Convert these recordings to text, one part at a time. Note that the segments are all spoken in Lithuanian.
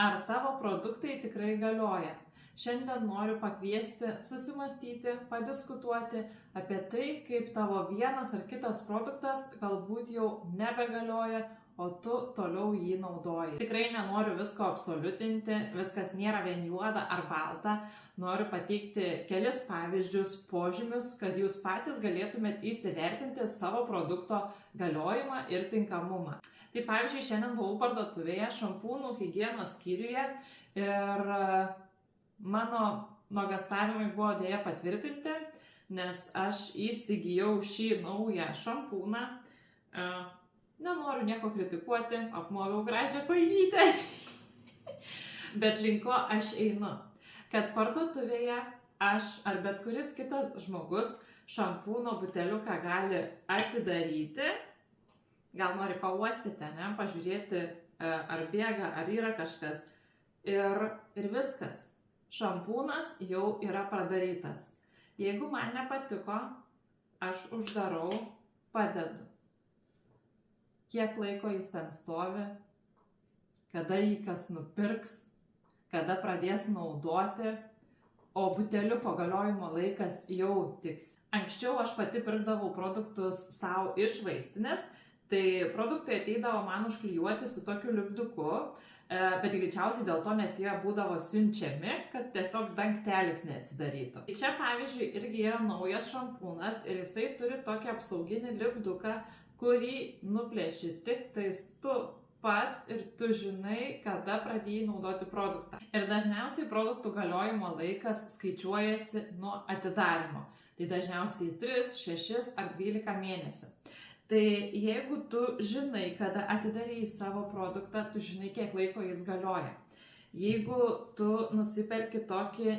Ar tavo produktai tikrai galioja? Šiandien noriu pakviesti susimastyti, padiskutuoti apie tai, kaip tavo vienas ar kitas produktas galbūt jau nebegalioja, o tu toliau jį naudoji. Tikrai nenoriu visko absoliutinti, viskas nėra vien juoda ar balta. Noriu pateikti kelis pavyzdžius, požymius, kad jūs patys galėtumėt įsivertinti savo produkto galiojimą ir tinkamumą. Tai pavyzdžiui, šiandien buvau parduotuvėje, šampūnų higienos skyriuje ir mano nuogąstavimai buvo dėja patvirtinti, nes aš įsigijau šį naują šampūną. Nenoriu nieko kritikuoti, apmoviau gražią koilytę, bet link ko aš einu, kad parduotuvėje aš ar bet kuris kitas žmogus šampūno buteliuką gali atidaryti, gal nori pauostyti, pažiūrėti, ar bėga, ar yra kažkas, ir viskas. Šampūnas jau yra pradarytas. Jeigu man nepatiko, aš uždarau, padedu. Kiek laiko jis ten stovi, kada jį kas nupirks, kada pradės naudoti, o buteliuko galiojimo laikas jau tiks. Anksčiau aš pati pirkdavau produktus savo iš vaistinės, tai produktai ateidavo man užklijuoti su tokiu lipduku, bet greičiausiai dėl to, nes jie būdavo siunčiami, kad tiesiog dangtelis neatsidarytų. Tai čia pavyzdžiui irgi yra naujas šampūnas ir jisai turi tokį apsauginį lipduką, kurį nuplėši tik tais tu pats ir tu žinai, kada pradėjai naudoti produktą. Ir dažniausiai produktų galiojimo laikas skaičiuojasi nuo atidarimo. Tai dažniausiai 3, 6 ar 12 mėnesių. Tai jeigu tu žinai, kada atidarėjai savo produktą, tu žinai, kiek laiko jis galioja. Jeigu tu nusiperki tokį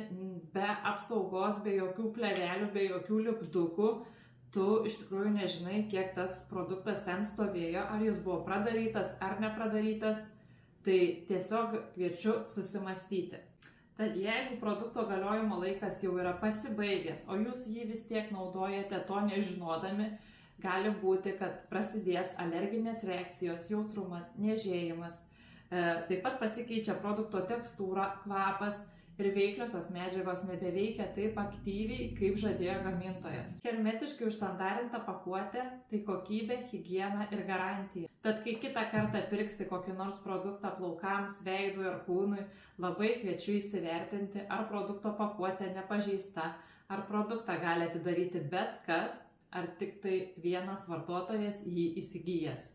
be apsaugos, be jokių plėvelių, be jokių lipdukų, tu iš tikrųjų nežinai, kiek tas produktas ten stovėjo, ar jis buvo pradarytas ar nepradarytas, tai tiesiog kviečiu susimastyti. Tad jeigu produkto galiojimo laikas jau yra pasibaigęs, o jūs jį vis tiek naudojate to nežinodami, gali būti, kad prasidės alerginės reakcijos, jautrumas, niežėjimas, taip pat pasikeičia produkto tekstūra, kvapas, ir veikliosios medžiagos nebeveikia taip aktyviai, kaip žadėjo gamintojas. Hermetiškai užsandarinta pakuotė - tai kokybė, higiena ir garantija. Tad kai kitą kartą pirksi kokį nors produktą plaukams, veidui ar kūnui, labai kviečiu įsivertinti, ar produkto pakuotė nepažeista, ar produktą gali atidaryti bet kas, ar tik tai vienas vartotojas jį įsigijęs.